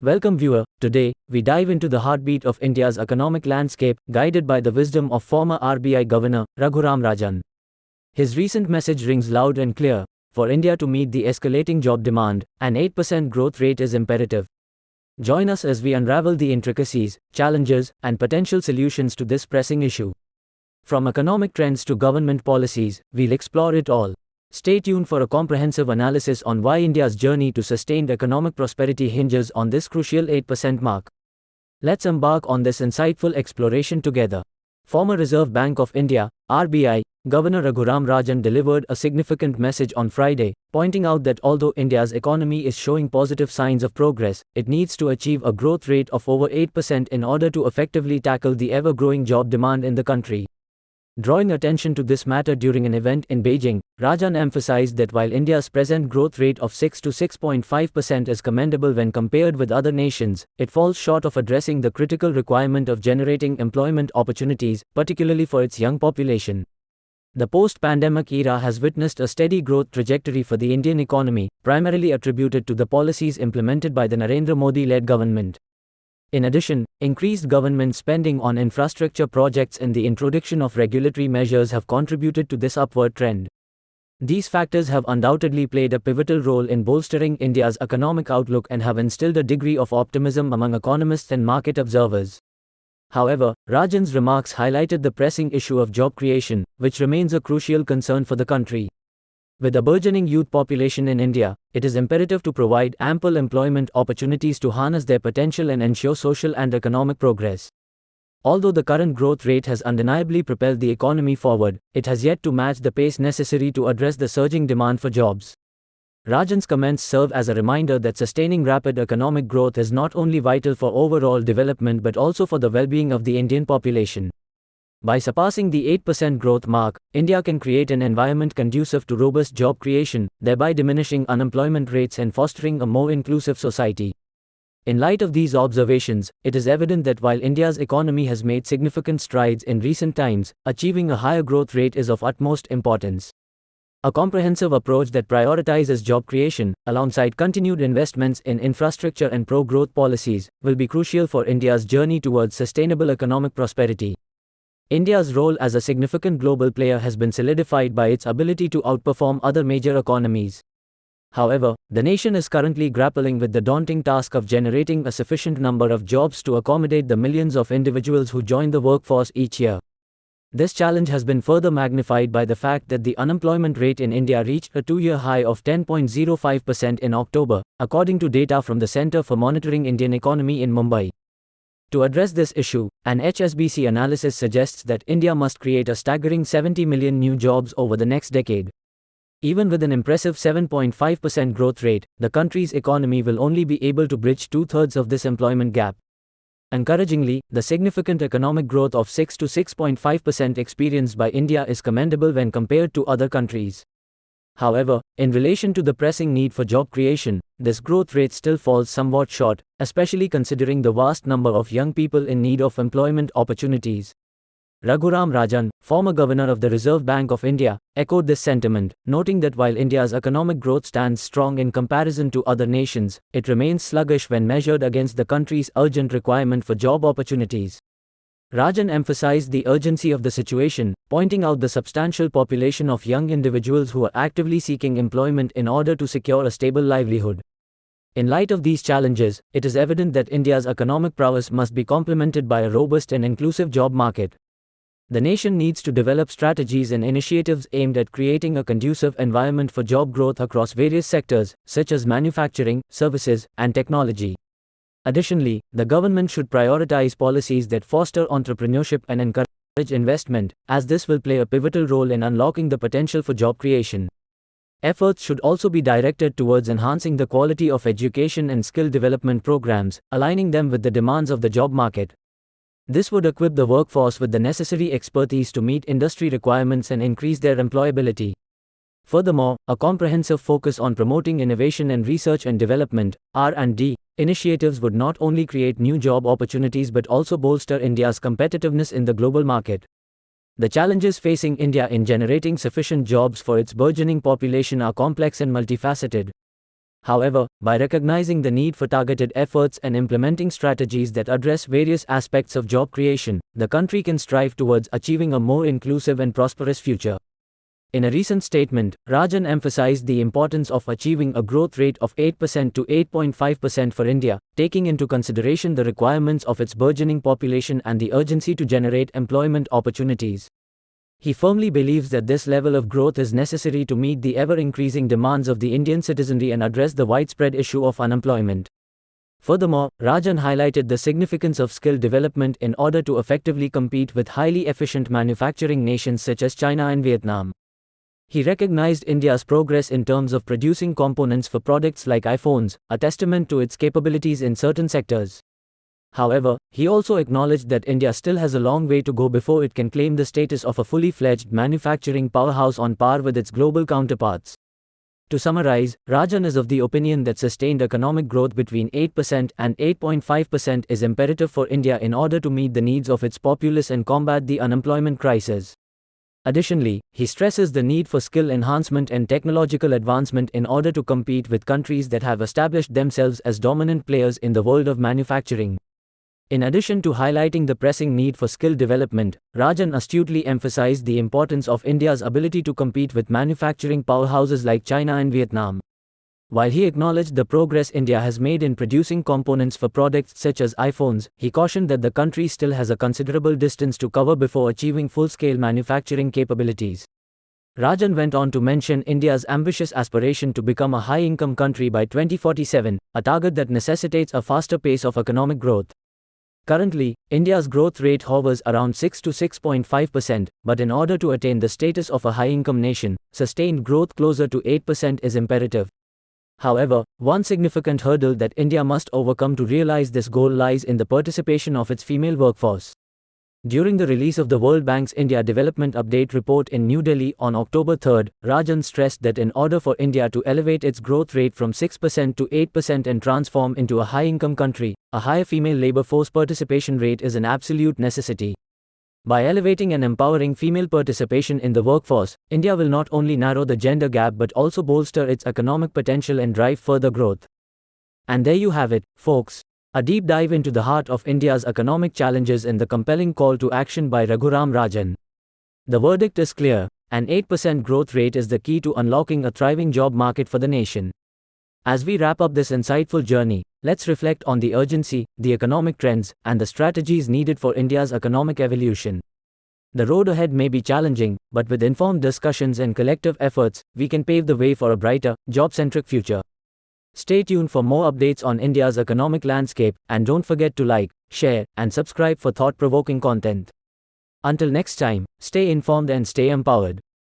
Welcome viewer, today, we dive into the heartbeat of India's economic landscape, guided by the wisdom of former RBI Governor, Raghuram Rajan. His recent message rings loud and clear. For India to meet the escalating job demand, an 8% growth rate is imperative. Join us as we unravel the intricacies, challenges, and potential solutions to this pressing issue. From economic trends to government policies, we'll explore it all. Stay tuned for a comprehensive analysis on why India's journey to sustained economic prosperity hinges on this crucial 8% mark. Let's embark on this insightful exploration together. Former Reserve Bank of India, RBI, Governor Raghuram Rajan delivered a significant message on Friday, pointing out that although India's economy is showing positive signs of progress, it needs to achieve a growth rate of over 8% in order to effectively tackle the ever-growing job demand in the country. Drawing attention to this matter during an event in Beijing, Rajan emphasized that while India's present growth rate of 6 to 6.5% is commendable when compared with other nations, it falls short of addressing the critical requirement of generating employment opportunities, particularly for its young population. The post-pandemic era has witnessed a steady growth trajectory for the Indian economy, primarily attributed to the policies implemented by the Narendra Modi-led government. In addition, increased government spending on infrastructure projects and the introduction of regulatory measures have contributed to this upward trend. These factors have undoubtedly played a pivotal role in bolstering India's economic outlook and have instilled a degree of optimism among economists and market observers. However, Rajan's remarks highlighted the pressing issue of job creation, which remains a crucial concern for the country. With a burgeoning youth population in India, it is imperative to provide ample employment opportunities to harness their potential and ensure social and economic progress. Although the current growth rate has undeniably propelled the economy forward, it has yet to match the pace necessary to address the surging demand for jobs. Rajan's comments serve as a reminder that sustaining rapid economic growth is not only vital for overall development but also for the well-being of the Indian population. By surpassing the 8% growth mark, India can create an environment conducive to robust job creation, thereby diminishing unemployment rates and fostering a more inclusive society. In light of these observations, it is evident that while India's economy has made significant strides in recent times, achieving a higher growth rate is of utmost importance. A comprehensive approach that prioritizes job creation, alongside continued investments in infrastructure and pro-growth policies, will be crucial for India's journey towards sustainable economic prosperity. India's role as a significant global player has been solidified by its ability to outperform other major economies. However, the nation is currently grappling with the daunting task of generating a sufficient number of jobs to accommodate the millions of individuals who join the workforce each year. This challenge has been further magnified by the fact that the unemployment rate in India reached a two-year high of 10.05% in October, according to data from the Centre for Monitoring Indian Economy in Mumbai. To address this issue, an HSBC analysis suggests that India must create a staggering 70 million new jobs over the next decade. Even with an impressive 7.5% growth rate, the country's economy will only be able to bridge two-thirds of this employment gap. Encouragingly, the significant economic growth of 6 to 6.5% experienced by India is commendable when compared to other countries. However, in relation to the pressing need for job creation, this growth rate still falls somewhat short, especially considering the vast number of young people in need of employment opportunities. Raghuram Rajan, former governor of the Reserve Bank of India, echoed this sentiment, noting that while India's economic growth stands strong in comparison to other nations, it remains sluggish when measured against the country's urgent requirement for job opportunities. Rajan emphasized the urgency of the situation, pointing out the substantial population of young individuals who are actively seeking employment in order to secure a stable livelihood. In light of these challenges, it is evident that India's economic prowess must be complemented by a robust and inclusive job market. The nation needs to develop strategies and initiatives aimed at creating a conducive environment for job growth across various sectors, such as manufacturing, services, and technology. Additionally, the government should prioritize policies that foster entrepreneurship and encourage investment, as this will play a pivotal role in unlocking the potential for job creation. Efforts should also be directed towards enhancing the quality of education and skill development programs, aligning them with the demands of the job market. This would equip the workforce with the necessary expertise to meet industry requirements and increase their employability. Furthermore, a comprehensive focus on promoting innovation and research and development (R&D) initiatives would not only create new job opportunities but also bolster India's competitiveness in the global market. The challenges facing India in generating sufficient jobs for its burgeoning population are complex and multifaceted. However, by recognizing the need for targeted efforts and implementing strategies that address various aspects of job creation, the country can strive towards achieving a more inclusive and prosperous future. In a recent statement, Rajan emphasized the importance of achieving a growth rate of 8% to 8.5% for India, taking into consideration the requirements of its burgeoning population and the urgency to generate employment opportunities. He firmly believes that this level of growth is necessary to meet the ever-increasing demands of the Indian citizenry and address the widespread issue of unemployment. Furthermore, Rajan highlighted the significance of skill development in order to effectively compete with highly efficient manufacturing nations such as China and Vietnam. He recognized India's progress in terms of producing components for products like iPhones, a testament to its capabilities in certain sectors. However, he also acknowledged that India still has a long way to go before it can claim the status of a fully fledged manufacturing powerhouse on par with its global counterparts. To summarize, Rajan is of the opinion that sustained economic growth between 8% and 8.5% is imperative for India in order to meet the needs of its populace and combat the unemployment crisis. Additionally, he stresses the need for skill enhancement and technological advancement in order to compete with countries that have established themselves as dominant players in the world of manufacturing. In addition to highlighting the pressing need for skill development, Rajan astutely emphasized the importance of India's ability to compete with manufacturing powerhouses like China and Vietnam. While he acknowledged the progress India has made in producing components for products such as iPhones, he cautioned that the country still has a considerable distance to cover before achieving full-scale manufacturing capabilities. Rajan went on to mention India's ambitious aspiration to become a high-income country by 2047, a target that necessitates a faster pace of economic growth. Currently, India's growth rate hovers around 6 to 6.5%, but in order to attain the status of a high-income nation, sustained growth closer to 8% is imperative. However, one significant hurdle that India must overcome to realize this goal lies in the participation of its female workforce. During the release of the World Bank's India Development Update report in New Delhi on October 3, Rajan stressed that in order for India to elevate its growth rate from 6% to 8% and transform into a high-income country, a higher female labor force participation rate is an absolute necessity. By elevating and empowering female participation in the workforce, India will not only narrow the gender gap but also bolster its economic potential and drive further growth. And there you have it, folks. A deep dive into the heart of India's economic challenges and the compelling call to action by Raghuram Rajan. The verdict is clear: an 8% growth rate is the key to unlocking a thriving job market for the nation. As we wrap up this insightful journey, let's reflect on the urgency, the economic trends, and the strategies needed for India's economic evolution. The road ahead may be challenging, but with informed discussions and collective efforts, we can pave the way for a brighter, job-centric future. Stay tuned for more updates on India's economic landscape, and don't forget to like, share, and subscribe for thought-provoking content. Until next time, stay informed and stay empowered.